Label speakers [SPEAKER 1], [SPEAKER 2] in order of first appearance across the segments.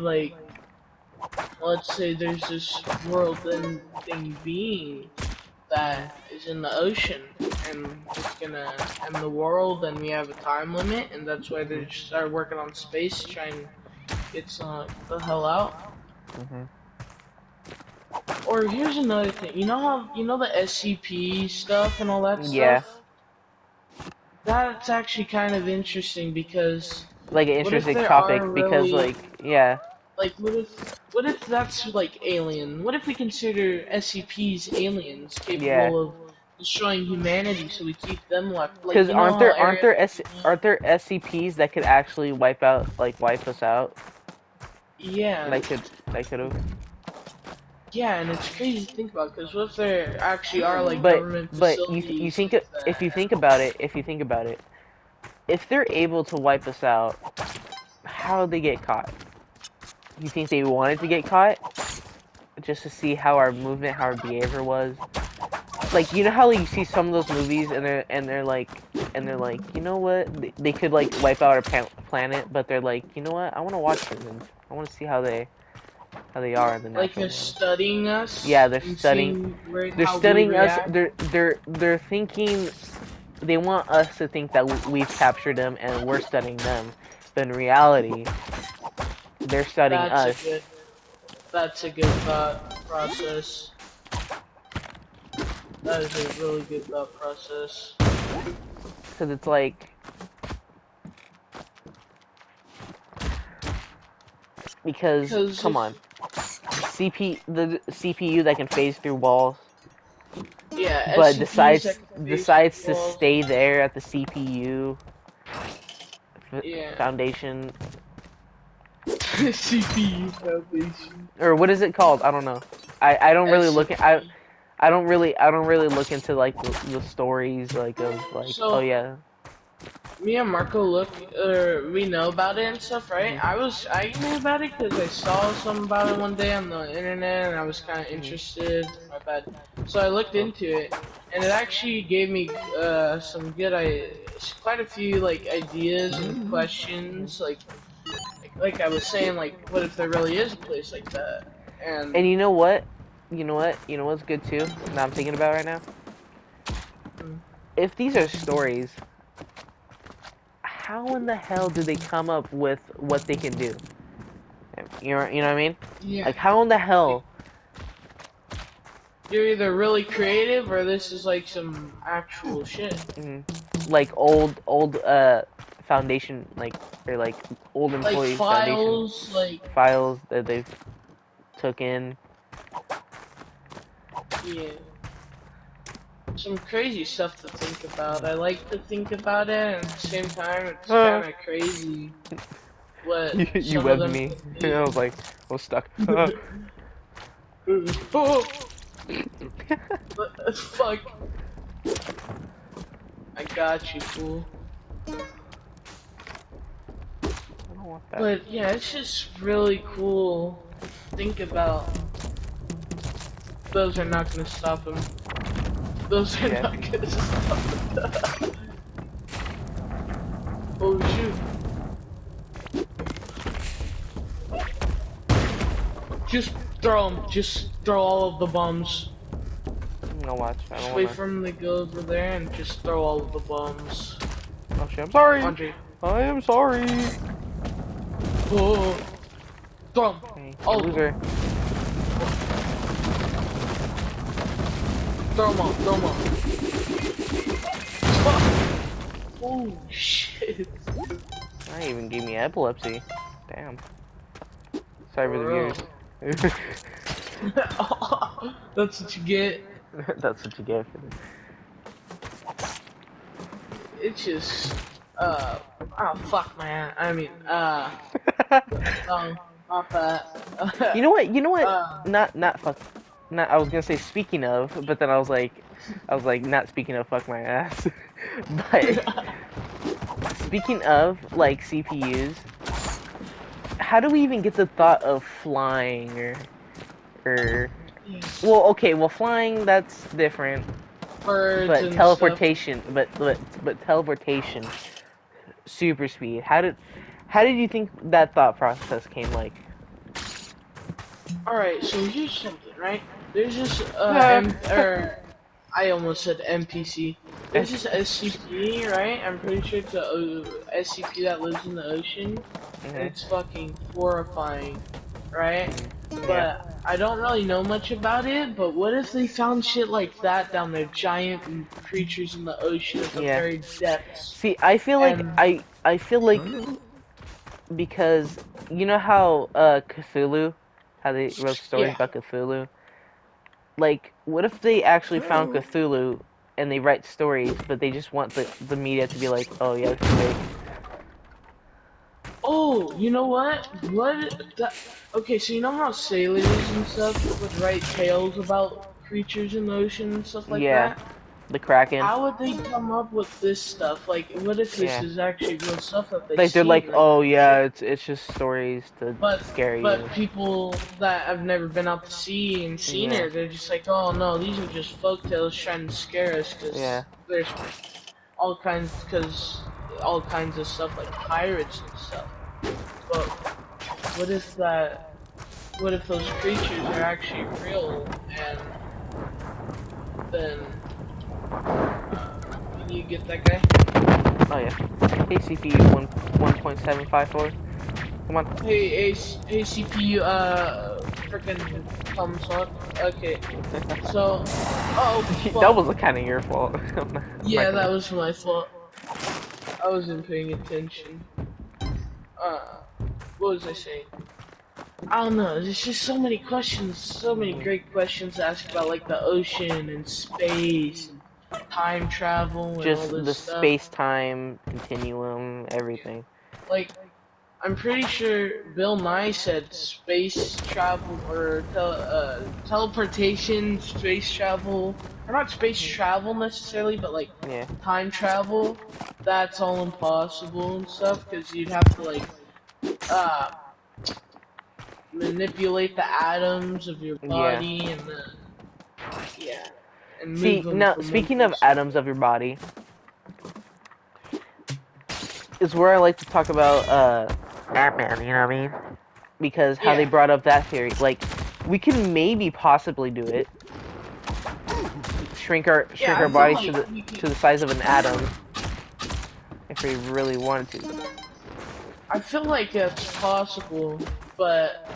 [SPEAKER 1] like, let's say there's this world-ending being that is in the ocean, and it's gonna end the world, and we have a time limit, and that's why they
[SPEAKER 2] Mhm.
[SPEAKER 1] just started working on space, trying to get the hell out.
[SPEAKER 2] Mhm.
[SPEAKER 1] Or here's another thing. You know how the SCP stuff and all that
[SPEAKER 2] Yeah,
[SPEAKER 1] stuff? That's actually kind of interesting because
[SPEAKER 2] like an
[SPEAKER 1] what if
[SPEAKER 2] interesting
[SPEAKER 1] there are
[SPEAKER 2] topic because,
[SPEAKER 1] really
[SPEAKER 2] like, yeah,
[SPEAKER 1] like what if that's like alien? What if we consider SCPs aliens
[SPEAKER 2] yeah.
[SPEAKER 1] capable of destroying humanity so we keep them left? Like
[SPEAKER 2] Because
[SPEAKER 1] you know how Area
[SPEAKER 2] aren't
[SPEAKER 1] 51?
[SPEAKER 2] there SCPs that could actually wipe us out?
[SPEAKER 1] Yeah.
[SPEAKER 2] That could have.
[SPEAKER 1] Yeah, and it's crazy to think about because what if there actually are like
[SPEAKER 2] But
[SPEAKER 1] government
[SPEAKER 2] you
[SPEAKER 1] facilities
[SPEAKER 2] think
[SPEAKER 1] like
[SPEAKER 2] if you
[SPEAKER 1] that?
[SPEAKER 2] think about it, if they're able to wipe us out, how would they get caught? You think they wanted to get caught just to see how our movement, how our behavior was? Like, you know how, like, you see some of those movies and they're like, you know what? They could, like, wipe out our planet, but they're like, you know what? I want to watch humans. I want to see how they are in the
[SPEAKER 1] Like
[SPEAKER 2] natural
[SPEAKER 1] they're
[SPEAKER 2] world.
[SPEAKER 1] studying
[SPEAKER 2] Yeah,
[SPEAKER 1] us
[SPEAKER 2] they're
[SPEAKER 1] and
[SPEAKER 2] studying.
[SPEAKER 1] seeing
[SPEAKER 2] They're
[SPEAKER 1] how we
[SPEAKER 2] studying us.
[SPEAKER 1] react.
[SPEAKER 2] They're thinking. They want us to think that we've captured them and we're studying them, but in reality, they're studying
[SPEAKER 1] That's a
[SPEAKER 2] us.
[SPEAKER 1] good that's a good thought process. That is a really good thought process.
[SPEAKER 2] Because it's like, because
[SPEAKER 1] Cause
[SPEAKER 2] come on,
[SPEAKER 1] if
[SPEAKER 2] the CPU that can phase through walls,
[SPEAKER 1] yeah,
[SPEAKER 2] but
[SPEAKER 1] SCPs that can face
[SPEAKER 2] decides to
[SPEAKER 1] walls.
[SPEAKER 2] stay there at the CPU
[SPEAKER 1] Yeah.
[SPEAKER 2] foundation,
[SPEAKER 1] CPU Foundation.
[SPEAKER 2] or what is it called? I don't know. I don't really look at
[SPEAKER 1] SCP.
[SPEAKER 2] I don't really look into, like, the stories, like, of, like, oh
[SPEAKER 1] So
[SPEAKER 2] yeah.
[SPEAKER 1] me and Marco we know about it and stuff, right?
[SPEAKER 2] Mhm.
[SPEAKER 1] I knew about it because I saw something about it one day on the internet and I was kind of
[SPEAKER 2] Mhm.
[SPEAKER 1] interested. My bad. So I looked
[SPEAKER 2] Oh.
[SPEAKER 1] into it and it actually gave me some quite a few like ideas and
[SPEAKER 2] Mhm.
[SPEAKER 1] questions. Like I was saying, like what if there really is a place like that? And
[SPEAKER 2] And you know what? You know what's good too? That I'm thinking about right now.
[SPEAKER 1] mm,
[SPEAKER 2] If these are stories, how in the hell do they come up with what they can do? You know what I mean?
[SPEAKER 1] yeah,
[SPEAKER 2] Like, how in the
[SPEAKER 1] like
[SPEAKER 2] hell?
[SPEAKER 1] you're either really creative or this is like some actual shit.
[SPEAKER 2] Mhm. Like, old foundation, like, or like old
[SPEAKER 1] Like
[SPEAKER 2] employee foundation
[SPEAKER 1] files, like
[SPEAKER 2] files that they've took in.
[SPEAKER 1] yeah, some crazy stuff to think about. I like to think about it, and at the same time, it's kind of crazy what
[SPEAKER 2] You
[SPEAKER 1] some of
[SPEAKER 2] webbed
[SPEAKER 1] them
[SPEAKER 2] me.
[SPEAKER 1] could
[SPEAKER 2] I
[SPEAKER 1] do.
[SPEAKER 2] was like, I was stuck.
[SPEAKER 1] Oh, what the fuck! I got you, fool.
[SPEAKER 2] I don't want that.
[SPEAKER 1] But yeah, it's just really cool. Think about those are not gonna stop him. Those are
[SPEAKER 2] Yeah.
[SPEAKER 1] not gonna stop him. Oh shoot! Just throw them. Just throw all of the bombs.
[SPEAKER 2] No, watch. I don't
[SPEAKER 1] Just wait
[SPEAKER 2] wanna.
[SPEAKER 1] for him to go over there and just throw all of the bombs.
[SPEAKER 2] Oh shit! I'm sorry.
[SPEAKER 1] Andre.
[SPEAKER 2] I am sorry.
[SPEAKER 1] Oh, throw them.
[SPEAKER 2] Hey, you
[SPEAKER 1] All of them.
[SPEAKER 2] loser.
[SPEAKER 1] Throw them all. Throw them all. Oh shit.
[SPEAKER 2] That even gave me epilepsy. Damn. Sorry for the
[SPEAKER 1] For
[SPEAKER 2] viewers.
[SPEAKER 1] real. That's what you get.
[SPEAKER 2] That's what you get for this.
[SPEAKER 1] It's just, oh fuck man. I mean, no, not
[SPEAKER 2] You
[SPEAKER 1] that.
[SPEAKER 2] know what? You know what?
[SPEAKER 1] uh,
[SPEAKER 2] Not fuck. Not. I was gonna say speaking of, but then I was like, not speaking of, fuck my ass. But speaking of, like, CPUs, how do we even get the thought of flying, or
[SPEAKER 1] yeah,
[SPEAKER 2] well, okay, well, flying, that's different,
[SPEAKER 1] birds
[SPEAKER 2] but
[SPEAKER 1] and stuff.
[SPEAKER 2] teleportation, super speed. How did you think that thought process came, like?
[SPEAKER 1] Alright, so here's something, right? There's this,
[SPEAKER 2] Uh,
[SPEAKER 1] I almost said NPC. There's this SCP, right? I'm pretty sure it's a SCP that lives in the ocean, and
[SPEAKER 2] mhm,
[SPEAKER 1] it's fucking horrifying, right?
[SPEAKER 2] yeah.
[SPEAKER 1] But I don't really know much about it, but what if they found shit like that down there? Giant creatures in the ocean at the
[SPEAKER 2] Yeah.
[SPEAKER 1] very depths.
[SPEAKER 2] See, I feel like
[SPEAKER 1] And,
[SPEAKER 2] I feel like because you know how Cthulhu, how they wrote stories
[SPEAKER 1] yeah.
[SPEAKER 2] about Cthulhu. Like, what if they actually found Cthulhu and they write stories, but they just want the media to be like, oh yeah, it's fake.
[SPEAKER 1] Oh, you know what? Okay, so you know how sailors and stuff would write tales about creatures in the ocean and stuff like
[SPEAKER 2] Yeah,
[SPEAKER 1] that?
[SPEAKER 2] the Kraken.
[SPEAKER 1] How would they come up with this stuff? Like, what if this
[SPEAKER 2] Yeah,
[SPEAKER 1] is actually real stuff that they
[SPEAKER 2] like they're
[SPEAKER 1] seen?
[SPEAKER 2] like,
[SPEAKER 1] Like,
[SPEAKER 2] oh yeah, it's just stories to
[SPEAKER 1] but
[SPEAKER 2] scare
[SPEAKER 1] but
[SPEAKER 2] you.
[SPEAKER 1] people that have never been out to sea and seen
[SPEAKER 2] Yeah,
[SPEAKER 1] it, they're just like, oh no, these are just folk tales trying to scare us
[SPEAKER 2] yeah,
[SPEAKER 1] because there's all kinds of stuff like pirates and stuff. But what if that? What if those creatures are actually real? And then, can you get that guy?
[SPEAKER 2] oh yeah. Hey CPU 1.754. Come on.
[SPEAKER 1] Hey, CPU, frickin' thumbs up. Okay, so, oh
[SPEAKER 2] That
[SPEAKER 1] fuck.
[SPEAKER 2] was kind of your fault. I'm not
[SPEAKER 1] Yeah, that
[SPEAKER 2] gonna.
[SPEAKER 1] was my fault. I wasn't paying attention. Uh, what was I saying? I don't know. There's just so many questions, so many
[SPEAKER 2] Mhm.
[SPEAKER 1] great questions to ask about, like the ocean and space and time travel and all
[SPEAKER 2] Just
[SPEAKER 1] this
[SPEAKER 2] the
[SPEAKER 1] stuff.
[SPEAKER 2] space-time continuum, everything.
[SPEAKER 1] Like, I'm pretty sure Bill Nye said space travel or teleportation, space travel, or not space travel necessarily, but like
[SPEAKER 2] Yeah,
[SPEAKER 1] time travel. That's all impossible and stuff because you'd have to like uh manipulate the atoms of your
[SPEAKER 2] yeah.
[SPEAKER 1] body and yeah, and move
[SPEAKER 2] See,
[SPEAKER 1] them
[SPEAKER 2] now
[SPEAKER 1] from one
[SPEAKER 2] speaking of
[SPEAKER 1] place to
[SPEAKER 2] atoms of your body, is where I like to talk about Ant-Man. You know what I mean? Because how they
[SPEAKER 1] yeah,
[SPEAKER 2] brought up that theory, like we can maybe possibly do it,
[SPEAKER 1] yeah.
[SPEAKER 2] shrink
[SPEAKER 1] I
[SPEAKER 2] our
[SPEAKER 1] feel
[SPEAKER 2] bodies
[SPEAKER 1] like we could.
[SPEAKER 2] to the size of an atom if we really wanted to.
[SPEAKER 1] I feel like it's possible, but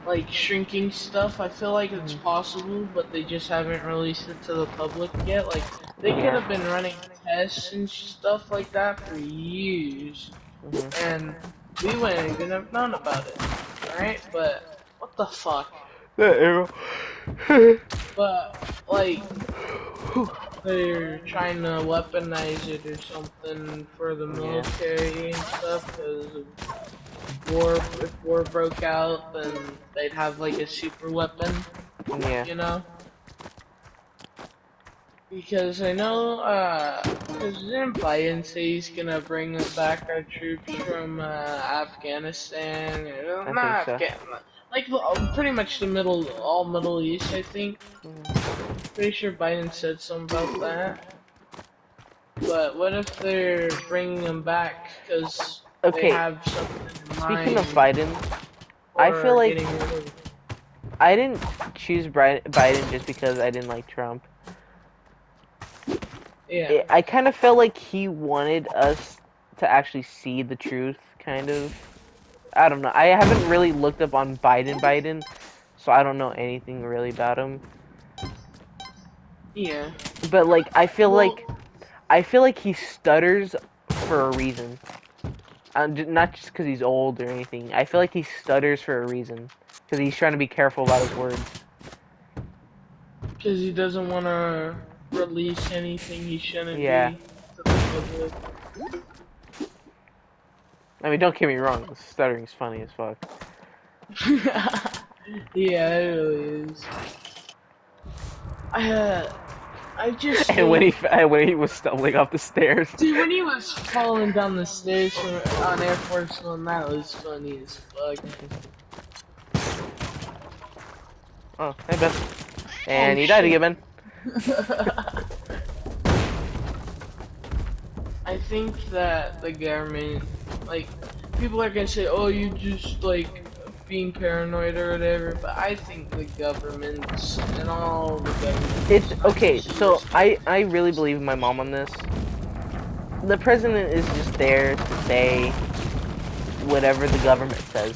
[SPEAKER 1] like shrinking stuff, I feel like it's
[SPEAKER 2] Mhm.
[SPEAKER 1] possible, but they just haven't released it to the public yet. Like they could
[SPEAKER 2] Yeah.
[SPEAKER 1] have been running tests and stuff like that for years,
[SPEAKER 2] Hmm.
[SPEAKER 1] and we wouldn't even have known about it. Alright? But what the fuck?
[SPEAKER 2] That arrow.
[SPEAKER 1] But like they're trying to weaponize it or something for the
[SPEAKER 2] Yeah.
[SPEAKER 1] military and stuff because war. If war broke out, then they'd have like a super weapon,
[SPEAKER 2] Yeah.
[SPEAKER 1] you know? Because I know, President Biden say he's gonna bring back our troops from, Afghanistan,
[SPEAKER 2] I think
[SPEAKER 1] not
[SPEAKER 2] so.
[SPEAKER 1] Afghan, like, pretty much the all Middle East, I think.
[SPEAKER 2] Mhm.
[SPEAKER 1] Pretty sure Biden said something about that. But what if they're bringing them back because they
[SPEAKER 2] Okay.
[SPEAKER 1] have something in
[SPEAKER 2] Speaking of
[SPEAKER 1] mind
[SPEAKER 2] Biden, I feel
[SPEAKER 1] or
[SPEAKER 2] like
[SPEAKER 1] getting rid of?
[SPEAKER 2] I didn't choose Biden just because I didn't like Trump.
[SPEAKER 1] Yeah,
[SPEAKER 2] I kind of felt like he wanted us to actually see the truth, kind of. I don't know. I haven't really looked up on Biden, so I don't know anything really about him.
[SPEAKER 1] yeah.
[SPEAKER 2] But like,
[SPEAKER 1] Well,
[SPEAKER 2] I feel like he stutters for a reason. Not just because he's old or anything. I feel like he stutters for a reason because he's trying to be careful about his words.
[SPEAKER 1] because he doesn't want to release anything he shouldn't
[SPEAKER 2] Yeah.
[SPEAKER 1] be to the public.
[SPEAKER 2] I mean, don't get me wrong. Stuttering's funny as fuck.
[SPEAKER 1] Yeah, it really is. I, uh, I just
[SPEAKER 2] And when
[SPEAKER 1] think,
[SPEAKER 2] when he was stumbling up the stairs.
[SPEAKER 1] dude, when he was falling down the stairs from, on Air Force One, that was funny as fuck.
[SPEAKER 2] Oh, hey Ben.
[SPEAKER 1] Oh
[SPEAKER 2] And he died
[SPEAKER 1] shit.
[SPEAKER 2] again, Ben.
[SPEAKER 1] I think that the government, like, people are gonna say, oh, you just, like, being paranoid or whatever, but I think the governments and all the governments.
[SPEAKER 2] It's okay.
[SPEAKER 1] actually
[SPEAKER 2] So
[SPEAKER 1] respect-
[SPEAKER 2] I really believe my mom on this. The president is just there to say whatever the government says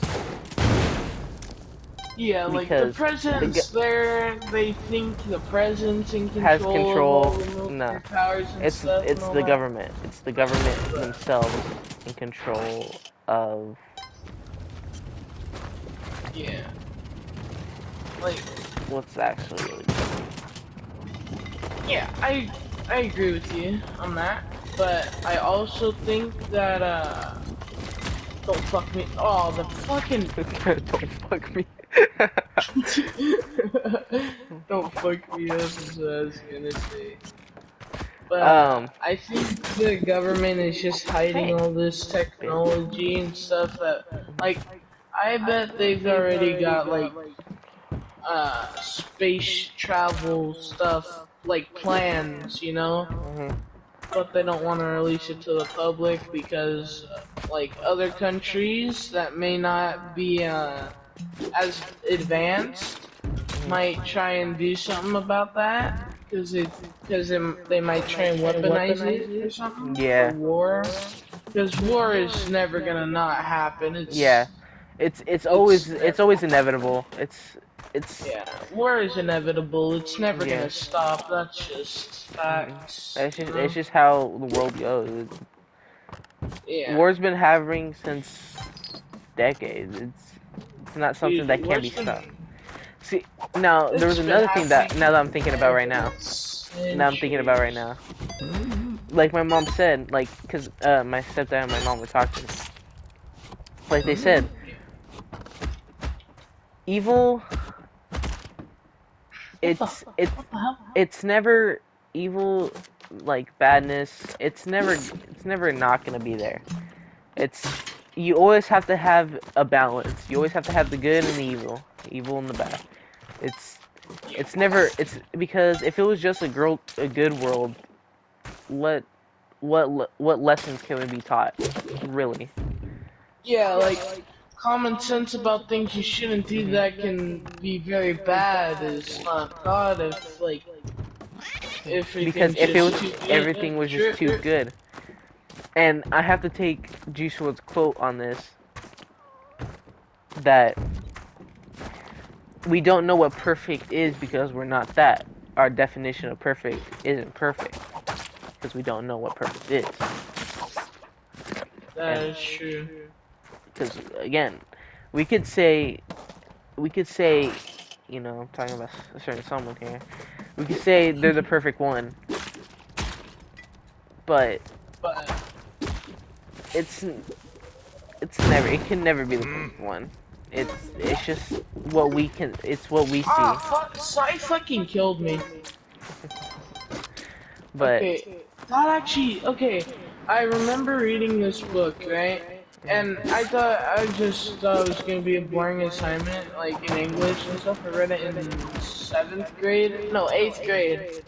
[SPEAKER 1] Yeah, like the
[SPEAKER 2] because
[SPEAKER 1] president's there. They think the president's in
[SPEAKER 2] has
[SPEAKER 1] control of all
[SPEAKER 2] control.
[SPEAKER 1] the
[SPEAKER 2] No,
[SPEAKER 1] military powers and stuff and
[SPEAKER 2] it's
[SPEAKER 1] all
[SPEAKER 2] the
[SPEAKER 1] that.
[SPEAKER 2] government. It's the government
[SPEAKER 1] But,
[SPEAKER 2] themselves in control of
[SPEAKER 1] yeah, like
[SPEAKER 2] what's actually really good.
[SPEAKER 1] yeah, I agree with you on that. But I also think that don't fuck me. Oh, the fucking
[SPEAKER 2] Don't fuck me.
[SPEAKER 1] don't fuck me up is what I was gonna say. But
[SPEAKER 2] um,
[SPEAKER 1] I think the government is just hiding
[SPEAKER 2] hey,
[SPEAKER 1] all this
[SPEAKER 2] bitch.
[SPEAKER 1] technology and stuff that, like, I bet they've already got like space travel stuff like plans, you know,
[SPEAKER 2] Mhm.
[SPEAKER 1] but they don't want to release it to the public because like other countries that may not be as advanced might try and do something about that because they might try and weaponize it or something for
[SPEAKER 2] Yeah,
[SPEAKER 1] war. Because war is never gonna not happen.
[SPEAKER 2] yeah.
[SPEAKER 1] It's
[SPEAKER 2] It's always inevitable. It's
[SPEAKER 1] yeah, war is inevitable. It's never
[SPEAKER 2] yeah.
[SPEAKER 1] gonna stop. That's just
[SPEAKER 2] Mhm.
[SPEAKER 1] facts, you
[SPEAKER 2] It's
[SPEAKER 1] know.
[SPEAKER 2] just how the world goes.
[SPEAKER 1] Yeah,
[SPEAKER 2] War's been happening since decades. It's not something
[SPEAKER 1] dude,
[SPEAKER 2] that can be stopped. See, there was
[SPEAKER 1] it's been
[SPEAKER 2] another thing
[SPEAKER 1] happening
[SPEAKER 2] that now
[SPEAKER 1] for
[SPEAKER 2] that I'm thinking about right now. Now I'm thinking about right
[SPEAKER 1] centuries.
[SPEAKER 2] now. Like my mom said, like, cause my stepdad and my mom were talking. Like they said, evil.
[SPEAKER 1] What the
[SPEAKER 2] It's
[SPEAKER 1] fuck?
[SPEAKER 2] it's
[SPEAKER 1] What the hell?
[SPEAKER 2] it's never evil, like badness. It's never not gonna be there. It's you always have to have a balance. You always have to have the good and the evil and the bad. It's
[SPEAKER 1] Yeah.
[SPEAKER 2] it's never it's because if it was just a good world, what what lessons can we be taught? Really?
[SPEAKER 1] Yeah, like common sense about things you shouldn't do
[SPEAKER 2] Hmm.
[SPEAKER 1] that can be very bad is not taught if
[SPEAKER 2] Because
[SPEAKER 1] everything's
[SPEAKER 2] if it
[SPEAKER 1] just
[SPEAKER 2] was
[SPEAKER 1] too
[SPEAKER 2] everything
[SPEAKER 1] good.
[SPEAKER 2] was just too good, and I have to take Juice WRLD's quote on this that we don't know what perfect is because we're not that. Our definition of perfect isn't perfect because we don't know what perfect is.
[SPEAKER 1] That
[SPEAKER 2] And
[SPEAKER 1] is true.
[SPEAKER 2] because again, we could say we could say, I'm talking about a certain someone here. We could say they're the perfect one, but
[SPEAKER 1] But
[SPEAKER 2] it's it can never be the perfect one. It's just what we can. It's what we see.
[SPEAKER 1] fuck, Sai fucking killed me.
[SPEAKER 2] But
[SPEAKER 1] Okay, that actually okay. I remember reading this book, right? And I just thought it was gonna be a boring assignment, like in English and stuff. I read it in seventh grade, no, eighth grade.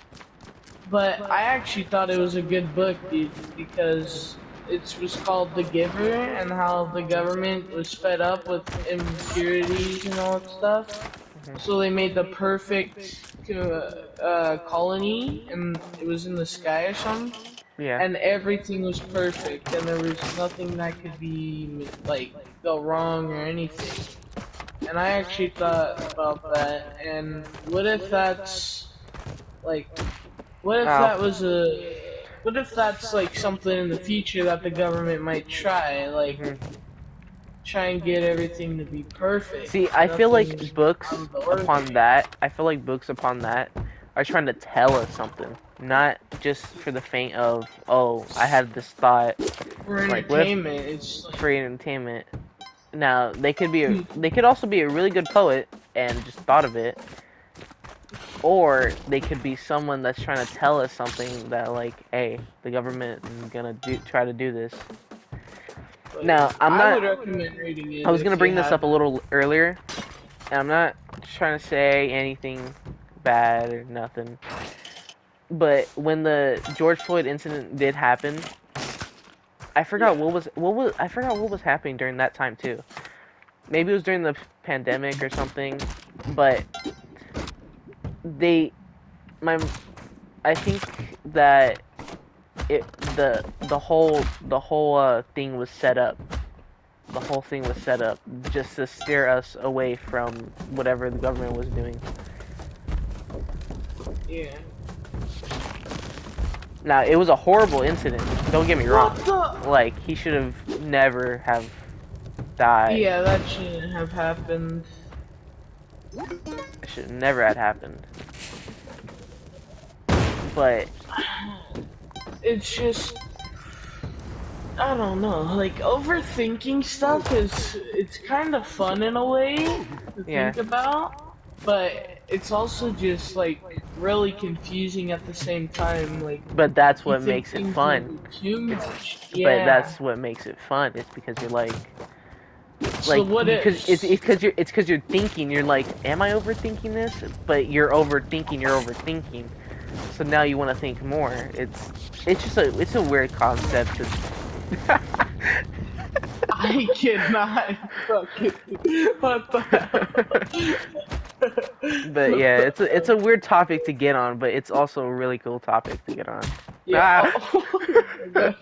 [SPEAKER 1] But I actually thought it was a good book, dude, because it was called The Giver and how the government was fed up with impurities and all that stuff. So they made the perfect colony, and it was in the sky or something,
[SPEAKER 2] yeah.
[SPEAKER 1] and everything was perfect, and there was nothing that could be like go wrong or anything. And I actually thought about that, and what if that's like what if
[SPEAKER 2] Oh.
[SPEAKER 1] that was what if that's like something in the future that the government might try, like
[SPEAKER 2] Mhm.
[SPEAKER 1] try and get everything to be perfect,
[SPEAKER 2] See, I feel like
[SPEAKER 1] nothing's out
[SPEAKER 2] books
[SPEAKER 1] of the
[SPEAKER 2] upon
[SPEAKER 1] ordinary.
[SPEAKER 2] that, I feel like books upon that are trying to tell us something, not just for the faint of, oh, I had this thought.
[SPEAKER 1] For
[SPEAKER 2] Like, what if
[SPEAKER 1] entertainment, it's like
[SPEAKER 2] for entertainment? Now, they could also be a really good poet and just thought of it, or they could be someone that's trying to tell us something that, like, hey, the government is gonna try to do this.
[SPEAKER 1] like
[SPEAKER 2] Now, I'm
[SPEAKER 1] I
[SPEAKER 2] not.
[SPEAKER 1] would recommend reading
[SPEAKER 2] I
[SPEAKER 1] it
[SPEAKER 2] was gonna
[SPEAKER 1] if you
[SPEAKER 2] bring this up a
[SPEAKER 1] haven't.
[SPEAKER 2] little earlier, and I'm not trying to say anything bad or nothing. But when the George Floyd incident did happen, I forgot
[SPEAKER 1] Yeah.
[SPEAKER 2] what was I forgot what was happening during that time too. maybe it was during the pandemic or something, but they, my, I think that it the whole thing was set up. The whole thing was set up just to steer us away from whatever the government was doing.
[SPEAKER 1] Yeah.
[SPEAKER 2] Now, it was a horrible incident. Don't get me wrong.
[SPEAKER 1] What the?
[SPEAKER 2] Like, he should have never have died.
[SPEAKER 1] Yeah, that shouldn't have happened.
[SPEAKER 2] It should never had happened. But
[SPEAKER 1] It's just, I don't know, like overthinking stuff it's kind of fun in a way to
[SPEAKER 2] yeah,
[SPEAKER 1] think about, but it's also just like really confusing at the same time. Like
[SPEAKER 2] but that's
[SPEAKER 1] you
[SPEAKER 2] what
[SPEAKER 1] think
[SPEAKER 2] makes it
[SPEAKER 1] things
[SPEAKER 2] fun.
[SPEAKER 1] might be too much.
[SPEAKER 2] But
[SPEAKER 1] Yeah.
[SPEAKER 2] that's what makes it fun. It's because you're
[SPEAKER 1] So what
[SPEAKER 2] because it's
[SPEAKER 1] if?
[SPEAKER 2] because you're thinking. You're like, am I overthinking this? But you're overthinking. You're overthinking. So now you want to think more. It's a weird concept.
[SPEAKER 1] I cannot fucking. What the hell?
[SPEAKER 2] But yeah, it's a weird topic to get on, but it's also a really cool topic to get on.
[SPEAKER 1] Yeah.
[SPEAKER 2] Ah,
[SPEAKER 1] Oh.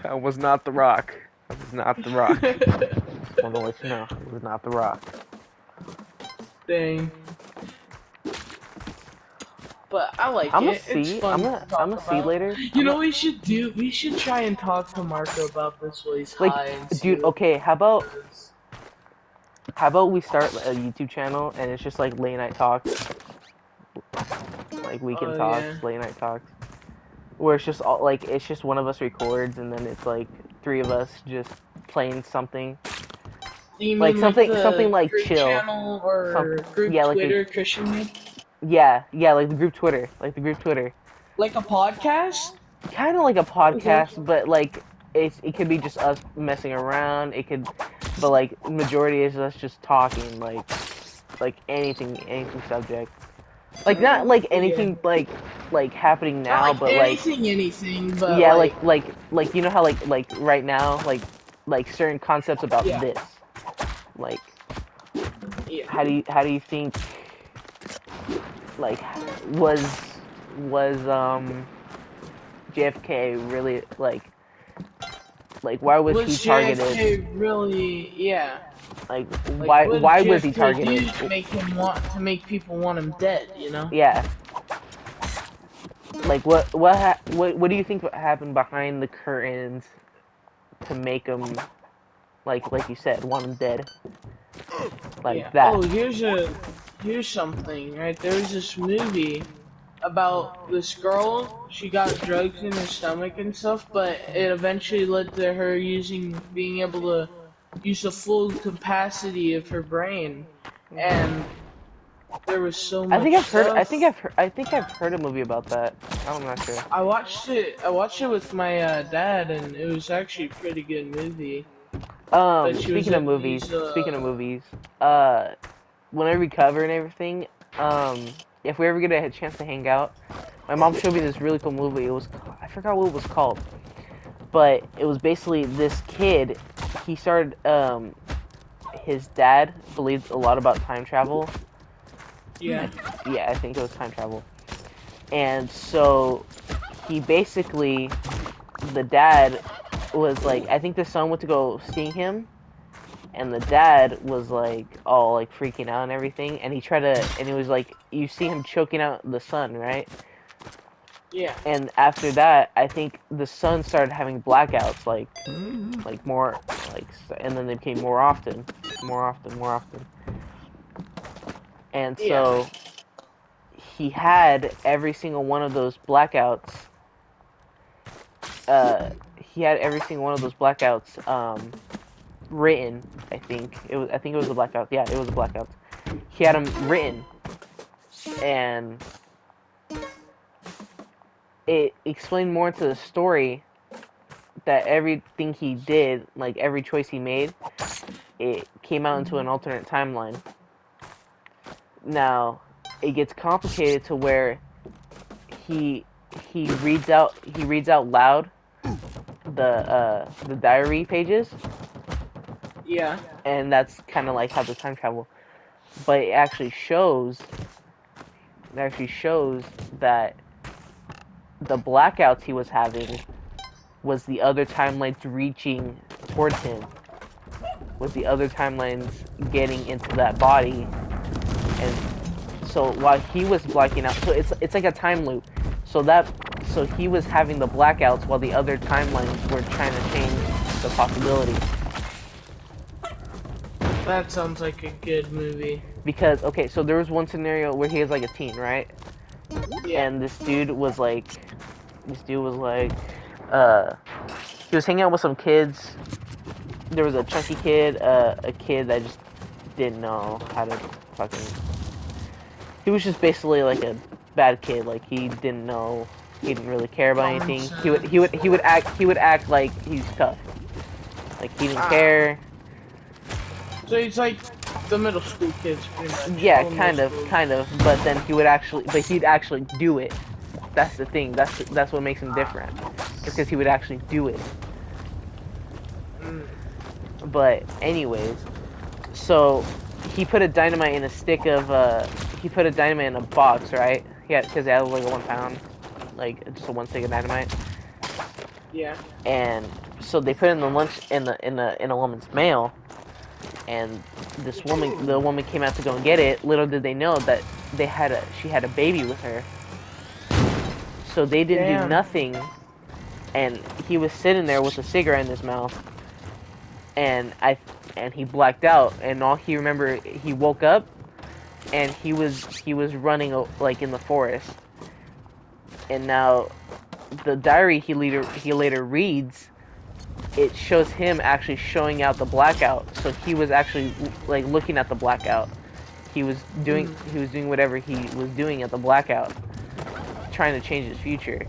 [SPEAKER 2] that was not the Rock. That was not the Rock. Just want to let you know, it was not the Rock.
[SPEAKER 1] Dang. But I like
[SPEAKER 2] I'm gonna
[SPEAKER 1] it. It's
[SPEAKER 2] see.
[SPEAKER 1] fun to
[SPEAKER 2] I'm
[SPEAKER 1] talk
[SPEAKER 2] gonna see
[SPEAKER 1] about.
[SPEAKER 2] later.
[SPEAKER 1] You know what we should do? We should try and talk to Marco about this while he's
[SPEAKER 2] Like,
[SPEAKER 1] high and see
[SPEAKER 2] dude.
[SPEAKER 1] what
[SPEAKER 2] Okay,
[SPEAKER 1] he does.
[SPEAKER 2] how about we start a YouTube channel and it's just like late night talks, like weekend
[SPEAKER 1] Oh
[SPEAKER 2] talks,
[SPEAKER 1] yeah.
[SPEAKER 2] late night talks, where it's just all like it's just one of us records and then it's like three of us just playing something,
[SPEAKER 1] Do you
[SPEAKER 2] like
[SPEAKER 1] mean like
[SPEAKER 2] something
[SPEAKER 1] the
[SPEAKER 2] like
[SPEAKER 1] group
[SPEAKER 2] chill,
[SPEAKER 1] channel
[SPEAKER 2] some
[SPEAKER 1] or group
[SPEAKER 2] yeah like a
[SPEAKER 1] Twitter Christian Nick?
[SPEAKER 2] yeah like the group Twitter,
[SPEAKER 1] Like a podcast?
[SPEAKER 2] kind of like a
[SPEAKER 1] Okay.
[SPEAKER 2] podcast, but like it could be just us messing around. It could, but like majority is us just talking like anything subject. Like not like
[SPEAKER 1] Yeah.
[SPEAKER 2] anything like happening
[SPEAKER 1] Not
[SPEAKER 2] now,
[SPEAKER 1] like
[SPEAKER 2] but like
[SPEAKER 1] anything, but
[SPEAKER 2] yeah,
[SPEAKER 1] like
[SPEAKER 2] like you know how like right now like certain concepts about
[SPEAKER 1] yeah,
[SPEAKER 2] this. Like
[SPEAKER 1] yeah.
[SPEAKER 2] how do you think like was was JFK really like why was he
[SPEAKER 1] Was
[SPEAKER 2] targeted?
[SPEAKER 1] JFK really? Yeah.
[SPEAKER 2] Like
[SPEAKER 1] Like what did
[SPEAKER 2] why was he
[SPEAKER 1] JFK
[SPEAKER 2] targeted?
[SPEAKER 1] do to make him want to make people want him dead? You know?
[SPEAKER 2] Yeah. Like what do you think happened behind the curtains to make him like you said want him dead like
[SPEAKER 1] Yeah.
[SPEAKER 2] that?
[SPEAKER 1] Oh, here's something. Right, there was this movie about this girl. She got drugs in her stomach and stuff, but it eventually led to her being able to use the full capacity of her brain, and there was so much stuff.
[SPEAKER 2] I think I've heard a movie about that. I'm not sure.
[SPEAKER 1] I watched it. I watched it with my dad, and it was actually a pretty good movie. But she was able to use
[SPEAKER 2] Speaking of movies, uh, when I recover and everything, if we ever get a chance to hang out, my mom showed me this really cool movie. I forgot what it was called, but it was basically this kid. He started, his dad believed a lot about time travel.
[SPEAKER 1] yeah.
[SPEAKER 2] Yeah, I think it was time travel. And so he basically, the dad was like, I think the son went to go see him, and the dad was like all like freaking out and everything, and he was like, you see him choking out the son, right?
[SPEAKER 1] Yeah.
[SPEAKER 2] And after that, I think the son started having blackouts, like more, like, and then they became more often, and
[SPEAKER 1] Yeah.
[SPEAKER 2] so he had every single one of those blackouts. He had every single one of those blackouts written. I think it was the blackouts. Yeah, it was the blackouts. He had them written, and it explained more to the story that everything he did, like every choice he made, it came out into an alternate timeline. Now, it gets complicated to where he he reads out loud the diary pages,
[SPEAKER 1] Yeah.
[SPEAKER 2] and that's kind of like how the time travel. But it actually shows that the blackouts he was having was the other timelines reaching towards him, was the other timelines getting into that body, and so while he was blacking out, so it's like a time loop. So he was having the blackouts while the other timelines were trying to change the possibility.
[SPEAKER 1] That sounds like a good movie.
[SPEAKER 2] Because okay, so there was one scenario where he was like a teen, right?
[SPEAKER 1] Yeah.
[SPEAKER 2] And this dude was like, uh, he was hanging out with some kids. There was a chunky kid, a kid that just didn't know how to fucking. He was just basically like a bad kid. Like he didn't know. He didn't really care about
[SPEAKER 1] Common
[SPEAKER 2] anything.
[SPEAKER 1] sense.
[SPEAKER 2] He would act like he's tough. Like he didn't
[SPEAKER 1] Ah.
[SPEAKER 2] care.
[SPEAKER 1] So it's like the middle school kids, pretty much.
[SPEAKER 2] Yeah,
[SPEAKER 1] All middle school.
[SPEAKER 2] kind of. But then he'd actually do it. That's the thing. That's what makes him different. It's because he would actually do it.
[SPEAKER 1] Mm.
[SPEAKER 2] But anyways, so he put a dynamite in a stick of he put a dynamite in a box, right? Yeah, because it had like a 1 pound, like just a 1 stick of dynamite.
[SPEAKER 1] Yeah.
[SPEAKER 2] And so they put it in the lunch in a woman's mail, and the woman came out to go and get it. Little did they know that she had a baby with her. So they didn't do
[SPEAKER 1] Damn.
[SPEAKER 2] nothing, and he was sitting there with a cigarette in his mouth, and he blacked out, and all he remembered, he woke up, and he was running like in the forest, and now the diary he later reads, it shows him actually showing out the blackout. So he was actually like looking at the blackout. He was doing whatever he was doing at the blackout, trying to change his future.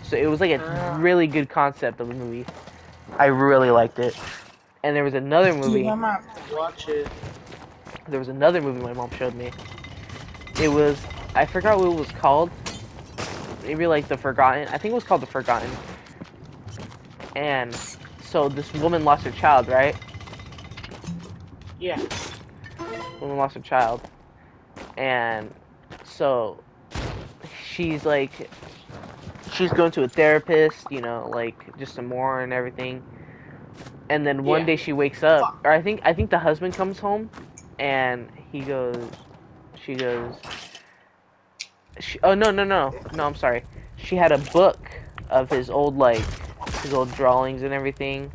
[SPEAKER 2] So it was like a really good concept of a movie. I really liked it. And there was another
[SPEAKER 1] Dude,
[SPEAKER 2] movie.
[SPEAKER 1] I'm gonna have to watch it.
[SPEAKER 2] There was another movie my mom showed me. It was, I forgot what it was called. Maybe like The Forgotten. I think it was called The Forgotten. And so this woman lost her child, right?
[SPEAKER 1] Yeah.
[SPEAKER 2] Woman lost her child. And so she's like, she's going to a therapist, you know, like just some more and everything. And then one
[SPEAKER 1] Yeah.
[SPEAKER 2] day she wakes up, or I think the husband comes home, and she goes, oh no, I'm sorry. She had a book of his old drawings and everything.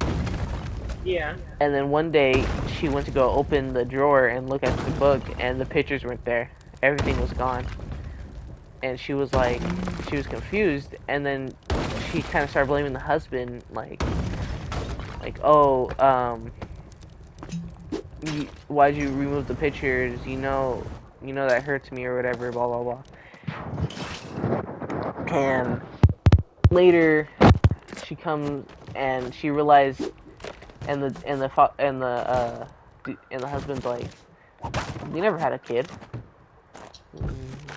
[SPEAKER 1] Yeah.
[SPEAKER 2] And then one day she went to go open the drawer and look at the book, and the pictures weren't there. Everything was gone. And she was confused, and then she kind of started blaming the husband, oh, why'd you remove the pictures? You know that hurts me or whatever, blah blah blah. And later, she comes and she realized, and the husband's like, we never had a kid.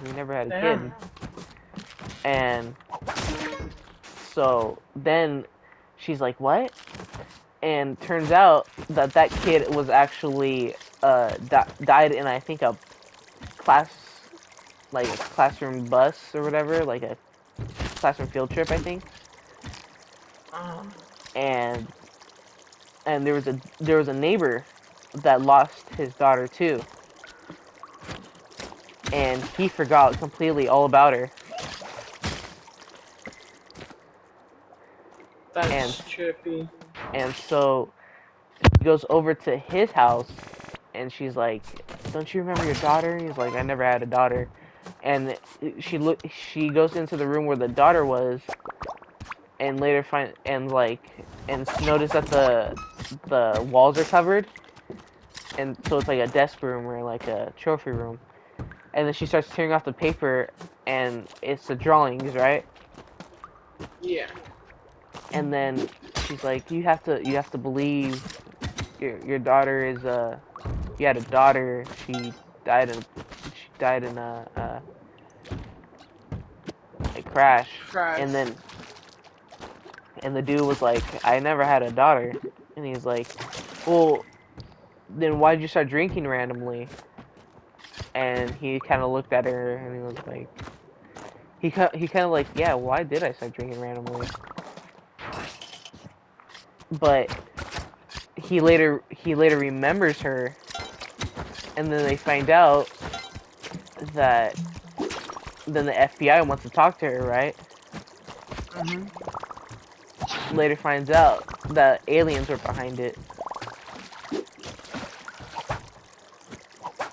[SPEAKER 2] We never had a kid.
[SPEAKER 1] Damn.
[SPEAKER 2] And so then she's like, what? And turns out that kid was actually died in, I think, a classroom bus or whatever, like a classroom field trip, I think. And there was a neighbor that lost his daughter too, and he forgot completely all about her.
[SPEAKER 1] That's trippy.
[SPEAKER 2] And so she goes over to his house, and she's like, don't you remember your daughter? He's like, I never had a daughter. And she goes into the room where the daughter was, and later notice that the walls are covered, and so it's like a desk room or like a trophy room. And then she starts tearing off the paper, and it's the drawings, right?
[SPEAKER 1] Yeah.
[SPEAKER 2] And then she's like, you have to believe your daughter is you had a daughter. She died in a crash.
[SPEAKER 1] Crash.
[SPEAKER 2] And the dude was like, I never had a daughter. And he's like, well, then why'd you start drinking randomly? And he kind of looked at her and he was like, he kind of like, yeah, why did I start drinking randomly? But he later remembers her, and then they find out that then the FBI wants to talk to her, right?
[SPEAKER 1] Mhm.
[SPEAKER 2] Later finds out that aliens were behind it.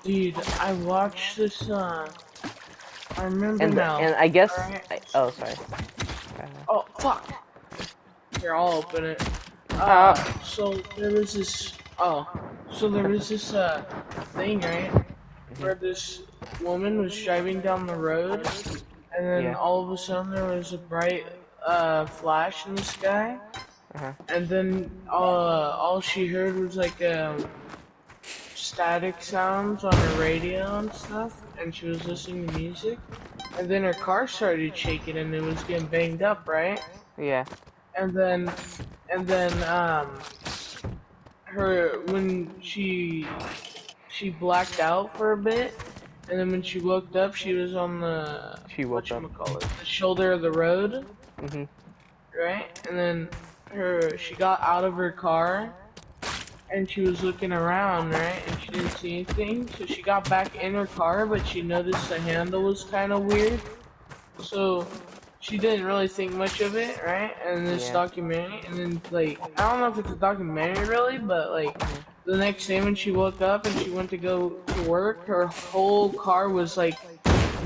[SPEAKER 1] Dude, I watched this. I remember
[SPEAKER 2] And
[SPEAKER 1] now.
[SPEAKER 2] I guess
[SPEAKER 1] Alright.
[SPEAKER 2] oh sorry.
[SPEAKER 1] Oh fuck. Here, I'll open it.
[SPEAKER 2] Uh,
[SPEAKER 1] So there was this. Oh, so there was this thing, right? Where this woman was driving down the road, and then
[SPEAKER 2] yeah.
[SPEAKER 1] all of a sudden there was a bright flash in the sky,
[SPEAKER 2] Uh-huh.
[SPEAKER 1] and then all she heard was like static sounds on her radio and stuff, and she was listening to music, and then her car started shaking and it was getting banged up, right?
[SPEAKER 2] Yeah.
[SPEAKER 1] And then her when she blacked out for a bit, and then when she woke up, she was on the
[SPEAKER 2] She woke up.
[SPEAKER 1] whatchamacallit, the shoulder of the road,
[SPEAKER 2] Mhm.
[SPEAKER 1] right? And then she got out of her car and she was looking around, right? And she didn't see anything, so she got back in her car, but she noticed the handle was kind of weird. So she didn't really think much of it, right? And this
[SPEAKER 2] Yeah.
[SPEAKER 1] documentary, and then like I don't know if it's a documentary really, but like the next day when she woke up and she went to go to work, her whole car was like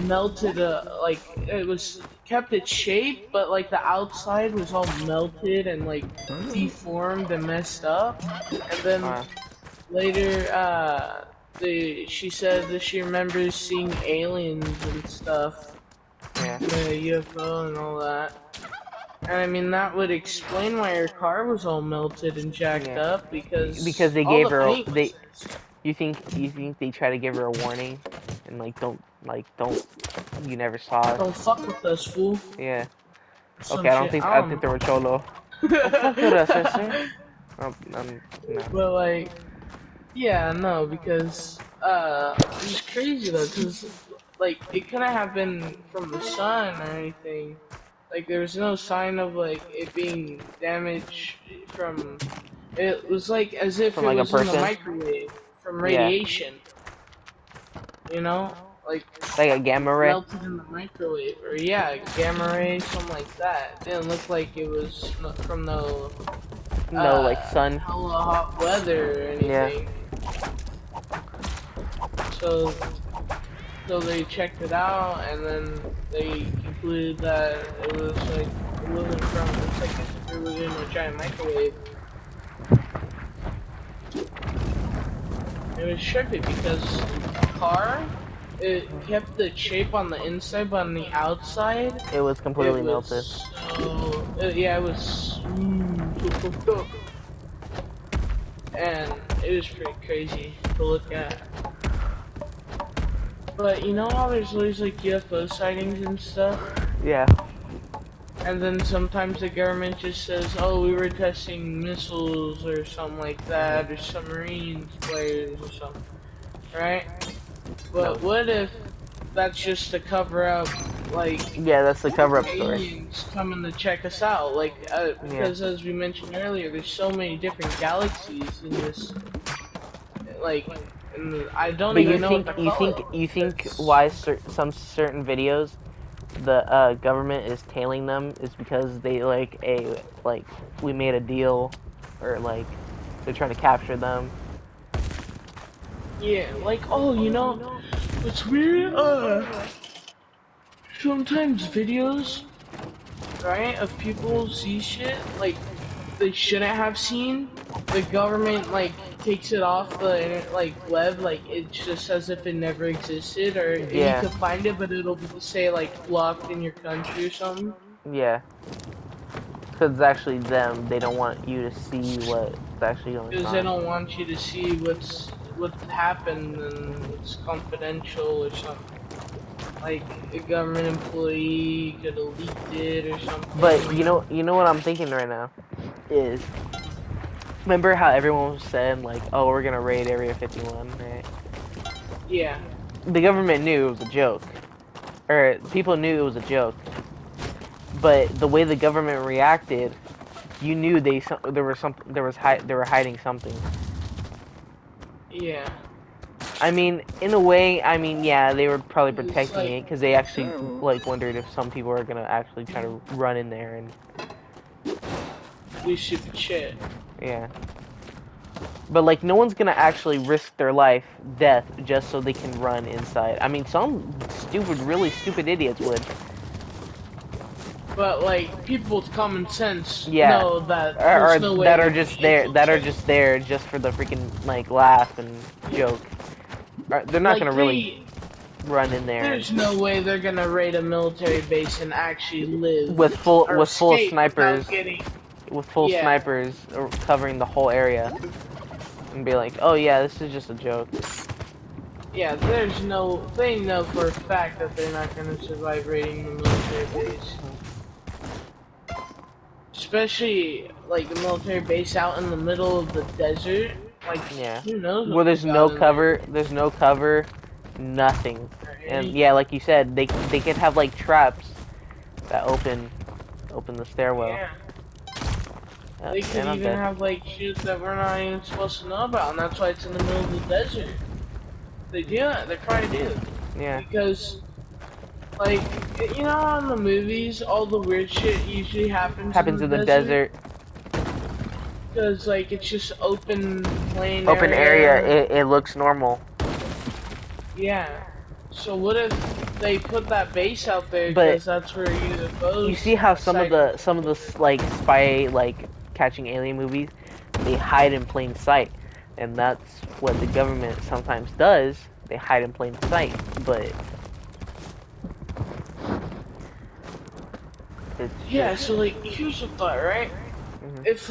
[SPEAKER 1] melted. Like it was kept its shape, but like the outside was all melted and like deformed and messed up. And then
[SPEAKER 2] Uh,
[SPEAKER 1] later, she said that she remembers seeing aliens and stuff,
[SPEAKER 2] yeah.
[SPEAKER 1] the UFO and all that. And I mean, that would explain why her car was all melted and jacked
[SPEAKER 2] Yeah.
[SPEAKER 1] up
[SPEAKER 2] Because
[SPEAKER 1] because
[SPEAKER 2] they
[SPEAKER 1] all
[SPEAKER 2] gave
[SPEAKER 1] the
[SPEAKER 2] her
[SPEAKER 1] paint was
[SPEAKER 2] they
[SPEAKER 1] this.
[SPEAKER 2] you think they try to give her a warning and don't you never saw us.
[SPEAKER 1] Don't fuck with us, fool.
[SPEAKER 2] Yeah. Okay,
[SPEAKER 1] Some
[SPEAKER 2] I don't
[SPEAKER 1] shit.
[SPEAKER 2] think
[SPEAKER 1] I
[SPEAKER 2] I
[SPEAKER 1] don't
[SPEAKER 2] think they were cholo. Don't fuck with us, sister.
[SPEAKER 1] know.
[SPEAKER 2] No.
[SPEAKER 1] But like, yeah, no, because it's crazy though, because like it couldn't have been from the sun or anything. Like there was no sign of like it being damaged from. It was like as if
[SPEAKER 2] From
[SPEAKER 1] it
[SPEAKER 2] like a
[SPEAKER 1] was in the
[SPEAKER 2] person.
[SPEAKER 1] microwave from
[SPEAKER 2] Yeah.
[SPEAKER 1] radiation. You know, like
[SPEAKER 2] Like a gamma ray.
[SPEAKER 1] melted in the microwave, or yeah, gamma ray, something like that. Didn't look like it was from no
[SPEAKER 2] No, like sun.
[SPEAKER 1] hella hot weather or
[SPEAKER 2] Yeah.
[SPEAKER 1] anything. So they checked it out, and then they concluded that it was like it wasn't from. It's like as if it was in a giant microwave. It was trippy because the car, it kept the shape on the inside, but on the outside,
[SPEAKER 2] It was
[SPEAKER 1] it
[SPEAKER 2] completely melted.
[SPEAKER 1] was so yeah, it was so fucked up, and it was pretty crazy to look at. But you know how there's always like UFO sightings and stuff?
[SPEAKER 2] Yeah.
[SPEAKER 1] And then sometimes the government just says, oh, we were testing missiles or something like that, or submarine flares or something, right? But
[SPEAKER 2] No.
[SPEAKER 1] what if that's just to cover up, like,
[SPEAKER 2] Yeah, that's the cover-up story.
[SPEAKER 1] aliens coming to check us out? Like, because as we mentioned earlier, there's so many different galaxies in this, like, and I don't
[SPEAKER 2] But
[SPEAKER 1] even know what to call it.
[SPEAKER 2] you think
[SPEAKER 1] It's-
[SPEAKER 2] why some certain videos the government is tailing them is because they like we made a deal, or like they're trying to capture them.
[SPEAKER 1] Yeah, like, oh, you know, what's weird? Sometimes videos, right, of people see shit, like, they shouldn't have seen. The government, like, takes it off the, like, web, like, it's just as if it never existed, or you
[SPEAKER 2] Yeah.
[SPEAKER 1] could find it, but it'll say, like, blocked in your country or something.
[SPEAKER 2] Yeah. Because it's actually them. They don't want you to see what's actually going
[SPEAKER 1] Because they
[SPEAKER 2] on.
[SPEAKER 1] don't want you to see what happened, and it's confidential or something. Like a government employee could have leaked it or something.
[SPEAKER 2] But you know what I'm thinking right now is Remember how everyone was saying like, "Oh, we're gonna raid Area 51," right?
[SPEAKER 1] Yeah.
[SPEAKER 2] The government knew it was a joke, or people knew it was a joke. But the way the government reacted, you knew they were hiding something.
[SPEAKER 1] Yeah.
[SPEAKER 2] I mean, in a way, I mean, yeah, they were probably
[SPEAKER 1] It's
[SPEAKER 2] protecting
[SPEAKER 1] like,
[SPEAKER 2] it because they actually like wondered if some people are gonna actually try to run in there and
[SPEAKER 1] do stupid shit.
[SPEAKER 2] yeah. But like, no one's gonna actually risk their life, death, just so they can run inside. I mean, some stupid, really stupid idiots would.
[SPEAKER 1] But like people with common sense
[SPEAKER 2] Yeah,
[SPEAKER 1] know that
[SPEAKER 2] or
[SPEAKER 1] there's no way
[SPEAKER 2] that are
[SPEAKER 1] they're
[SPEAKER 2] just
[SPEAKER 1] gonna
[SPEAKER 2] there, that are
[SPEAKER 1] infiltrate.
[SPEAKER 2] just there just for the freaking like laugh and joke. They're not
[SPEAKER 1] Like
[SPEAKER 2] gonna really run in there and
[SPEAKER 1] there's no way they're gonna raid a military base and actually live or
[SPEAKER 2] with full
[SPEAKER 1] escape
[SPEAKER 2] snipers,
[SPEAKER 1] without getting.
[SPEAKER 2] with full
[SPEAKER 1] Yeah,
[SPEAKER 2] snipers covering the whole area, and be like, oh yeah, this is just a joke.
[SPEAKER 1] yeah. There's no. They know for a fact that they're not gonna survive raiding the military base. Especially like the military base out in the middle of the desert. Like
[SPEAKER 2] Yeah,
[SPEAKER 1] who knows
[SPEAKER 2] where
[SPEAKER 1] what they got in there?
[SPEAKER 2] there's no cover, nothing,
[SPEAKER 1] Or
[SPEAKER 2] and yeah,
[SPEAKER 1] anything.
[SPEAKER 2] like you said, they could have like traps that open the stairwell.
[SPEAKER 1] Yeah. They could
[SPEAKER 2] And I'm
[SPEAKER 1] even
[SPEAKER 2] dead.
[SPEAKER 1] have like shit that we're not even supposed to know about, and that's why it's in the middle of the desert. They do that. They probably do
[SPEAKER 2] Yeah,
[SPEAKER 1] because, like, you know, how in the movies, all the weird shit usually happens in
[SPEAKER 2] happens
[SPEAKER 1] the
[SPEAKER 2] in the
[SPEAKER 1] desert
[SPEAKER 2] desert,
[SPEAKER 1] because, like, it's just open plain
[SPEAKER 2] open area.
[SPEAKER 1] area.
[SPEAKER 2] It looks normal,
[SPEAKER 1] Yeah. So what if they put that base out there
[SPEAKER 2] but
[SPEAKER 1] because that's where
[SPEAKER 2] you
[SPEAKER 1] UFOs
[SPEAKER 2] see how
[SPEAKER 1] sightings
[SPEAKER 2] some of the
[SPEAKER 1] occur?
[SPEAKER 2] like spy like catching alien movies, they hide in plain sight, and that's what the government sometimes does. They hide in plain sight, but it's
[SPEAKER 1] Yeah.
[SPEAKER 2] just
[SPEAKER 1] So like, here's the thought, right?
[SPEAKER 2] mhm.
[SPEAKER 1] If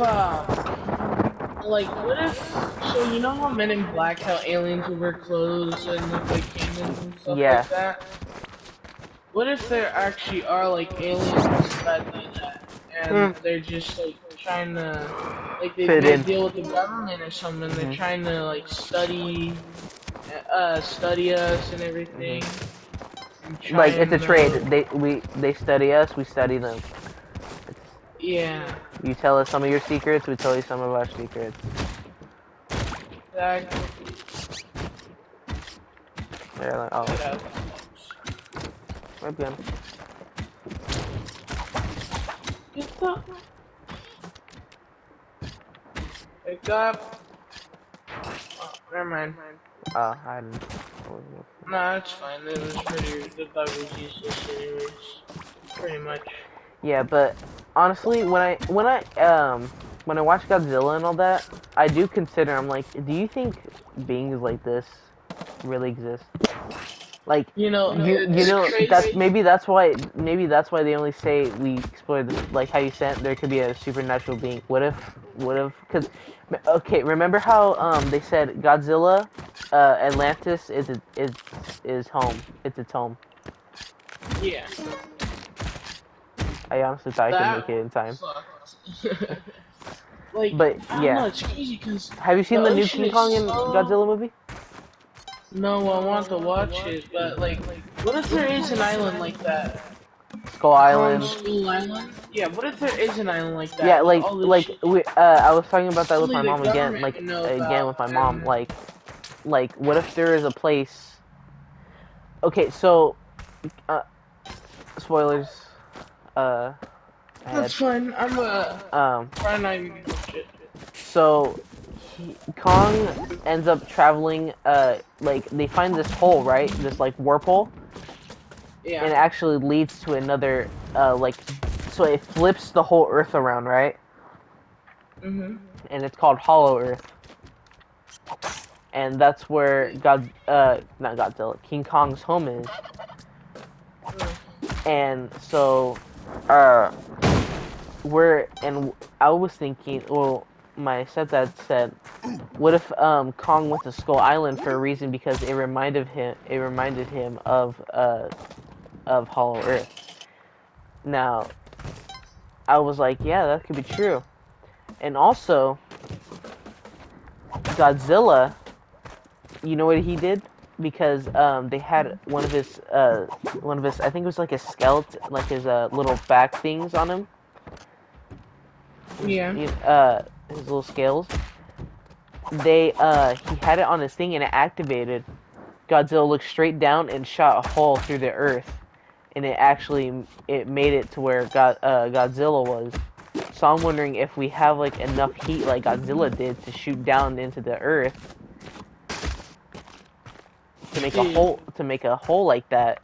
[SPEAKER 1] like, what if, so you know how Men in Black, how aliens will wear clothes and look like humans and stuff
[SPEAKER 2] Yeah,
[SPEAKER 1] like that? What if there actually are, like, aliens that do that, and
[SPEAKER 2] mm.
[SPEAKER 1] they're just, like, trying to, like, they've
[SPEAKER 2] Fit
[SPEAKER 1] made a
[SPEAKER 2] in.
[SPEAKER 1] deal with the government or something, they're
[SPEAKER 2] Mhm,
[SPEAKER 1] trying to, like, study us and
[SPEAKER 2] mhm.
[SPEAKER 1] everything, and try
[SPEAKER 2] Like it's a
[SPEAKER 1] and,
[SPEAKER 2] trade. They study us, we study them. It's,
[SPEAKER 1] yeah,
[SPEAKER 2] you tell us some of your secrets, we tell you some of our secrets.
[SPEAKER 1] exactly.
[SPEAKER 2] They're like, oh,
[SPEAKER 1] Get
[SPEAKER 2] okay,
[SPEAKER 1] out.
[SPEAKER 2] webcam.
[SPEAKER 1] Get the, wake up. Oh, never mind.
[SPEAKER 2] Oh, I didn't.
[SPEAKER 1] Nah, it's fine. It was pretty. The dog was useless, anyways. Pretty much.
[SPEAKER 2] Yeah, but honestly, when I watch Godzilla and all that, I do consider. I'm like, do you think beings like this really exist? Like,
[SPEAKER 1] You know,
[SPEAKER 2] you
[SPEAKER 1] it's
[SPEAKER 2] know that's
[SPEAKER 1] crazy.
[SPEAKER 2] maybe that's why they only say we explored this, like how you said there could be a supernatural being. What if because okay, remember how they said Godzilla, Atlantis is home. It's its home.
[SPEAKER 1] Yeah,
[SPEAKER 2] I honestly thought I could make
[SPEAKER 1] that
[SPEAKER 2] it in time.
[SPEAKER 1] sucked. Like,
[SPEAKER 2] But
[SPEAKER 1] I don't know.
[SPEAKER 2] yeah,
[SPEAKER 1] It's crazy because
[SPEAKER 2] have you
[SPEAKER 1] the
[SPEAKER 2] seen the new
[SPEAKER 1] ocean
[SPEAKER 2] King
[SPEAKER 1] is
[SPEAKER 2] Kong and
[SPEAKER 1] so.
[SPEAKER 2] Godzilla movie?
[SPEAKER 1] No, I want to watch it, but like, what if there is an island like that?
[SPEAKER 2] Skull
[SPEAKER 1] Kong
[SPEAKER 2] Island.
[SPEAKER 1] School Island? Yeah, what if there is an island like
[SPEAKER 2] Yeah,
[SPEAKER 1] that with all this shit?
[SPEAKER 2] I was talking about that with
[SPEAKER 1] Only
[SPEAKER 2] my
[SPEAKER 1] the
[SPEAKER 2] mom again,
[SPEAKER 1] government
[SPEAKER 2] like
[SPEAKER 1] would know
[SPEAKER 2] again
[SPEAKER 1] about,
[SPEAKER 2] with my mom,
[SPEAKER 1] and
[SPEAKER 2] like what if there is a place? Okay, so uh, spoilers
[SPEAKER 1] that's
[SPEAKER 2] ahead.
[SPEAKER 1] fine. I'm
[SPEAKER 2] Um,
[SPEAKER 1] probably not even gonna watch it.
[SPEAKER 2] so Kong ends up traveling. Like they find this hole, right? This like warp hole,
[SPEAKER 1] Yeah.
[SPEAKER 2] and it actually leads to another. Like, so it flips the whole Earth around, right?
[SPEAKER 1] Mhm.
[SPEAKER 2] And it's called Hollow Earth. And that's where not Godzilla, King Kong's home is. And so, uh, and I was thinking, well, my stepdad said, what if Kong went to Skull Island for a reason because it reminded him of Hollow Earth. Now, I was like, yeah, that could be true. And also, Godzilla, you know what he did? Because they had one of his I think it was like his skeleton, like his little back things on him.
[SPEAKER 1] Yeah.
[SPEAKER 2] His little scales. He had it on his thing and it activated. Godzilla looked straight down and shot a hole through the earth, and it made it to where Godzilla was. So I'm wondering if we have like enough heat like Godzilla did to shoot down into the earth to make
[SPEAKER 1] Dude.
[SPEAKER 2] a hole like that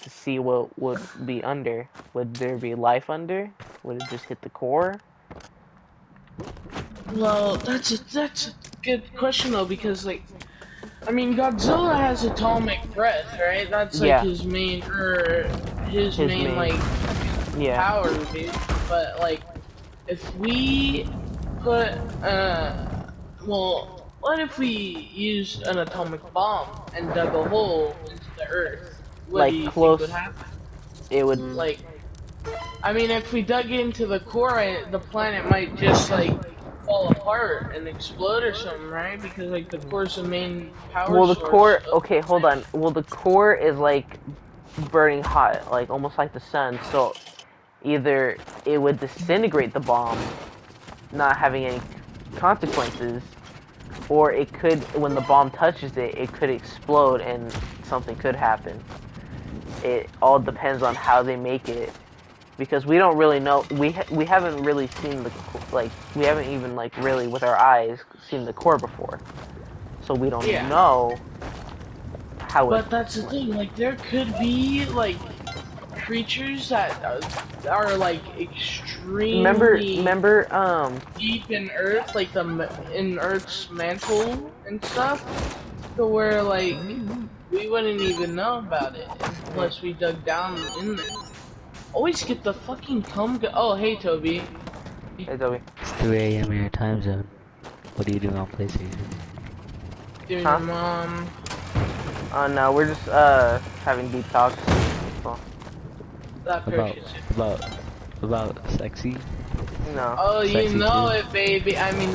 [SPEAKER 2] to see what would be under. Would there be life under? Would it just hit the core?
[SPEAKER 1] Well, that's a good question though, because like, I mean, Godzilla has atomic breath, right? That's like
[SPEAKER 2] Yeah,
[SPEAKER 1] his main, his
[SPEAKER 2] his
[SPEAKER 1] main
[SPEAKER 2] main.
[SPEAKER 1] like
[SPEAKER 2] Yeah.
[SPEAKER 1] power, dude. But like, if we put, well, what if we used an atomic bomb and dug a hole into the earth? What do
[SPEAKER 2] Like
[SPEAKER 1] you think would
[SPEAKER 2] close.
[SPEAKER 1] happen?
[SPEAKER 2] It would.
[SPEAKER 1] Like, I mean, if we dug into the core, the planet might just like fall apart and explode or something, right? Because like the core is the main power
[SPEAKER 2] Well, the
[SPEAKER 1] source
[SPEAKER 2] core.
[SPEAKER 1] of the
[SPEAKER 2] Okay, hold
[SPEAKER 1] planet.
[SPEAKER 2] on. Well, the core is like burning hot, like almost like the sun. So either it would disintegrate the bomb, not having any consequences, or it could, when the bomb touches it, it could explode and something could happen. It all depends on how they make it, because we don't really know. We haven't really seen we haven't even like really with our eyes seen the core before, so we don't
[SPEAKER 1] Yeah,
[SPEAKER 2] know how it.
[SPEAKER 1] but that's the thing. Like, there could be like creatures that are like extremely
[SPEAKER 2] Remember,
[SPEAKER 1] deep in Earth, like in Earth's mantle and stuff, to where like we wouldn't even know about it unless we dug down in there. Always get the fucking oh, hey, Toby.
[SPEAKER 2] hey Zoe,
[SPEAKER 3] It's 3 a.m. in your time zone. What are you doing on PlayStation?
[SPEAKER 1] Doing
[SPEAKER 2] huh?
[SPEAKER 1] your mom.
[SPEAKER 2] No, we're just having deep talks. So,
[SPEAKER 1] That
[SPEAKER 3] About,
[SPEAKER 1] purchase.
[SPEAKER 3] about, about sexy?
[SPEAKER 2] no.
[SPEAKER 1] Oh, you
[SPEAKER 3] Sexy
[SPEAKER 1] know
[SPEAKER 3] too.
[SPEAKER 1] it, baby. I mean,